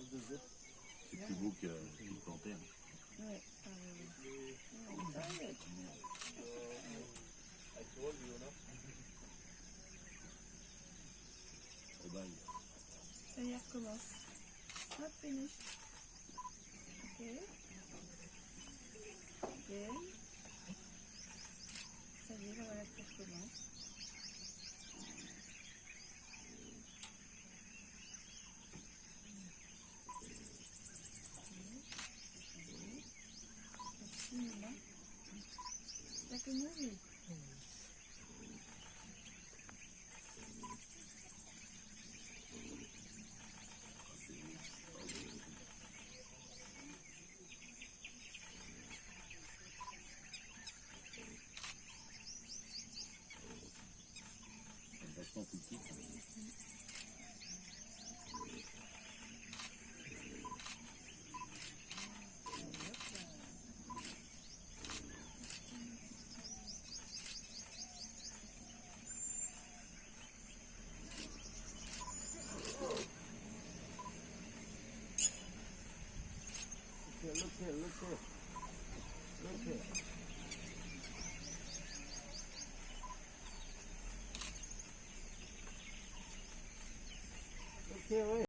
C'est plus beau que le plantain. Ouais. Ça y est, recommence. Hop, finish. Ok. Ok. Ça y est, voilà que ça recommence. Like a movie. C'est vachement petit. Look here.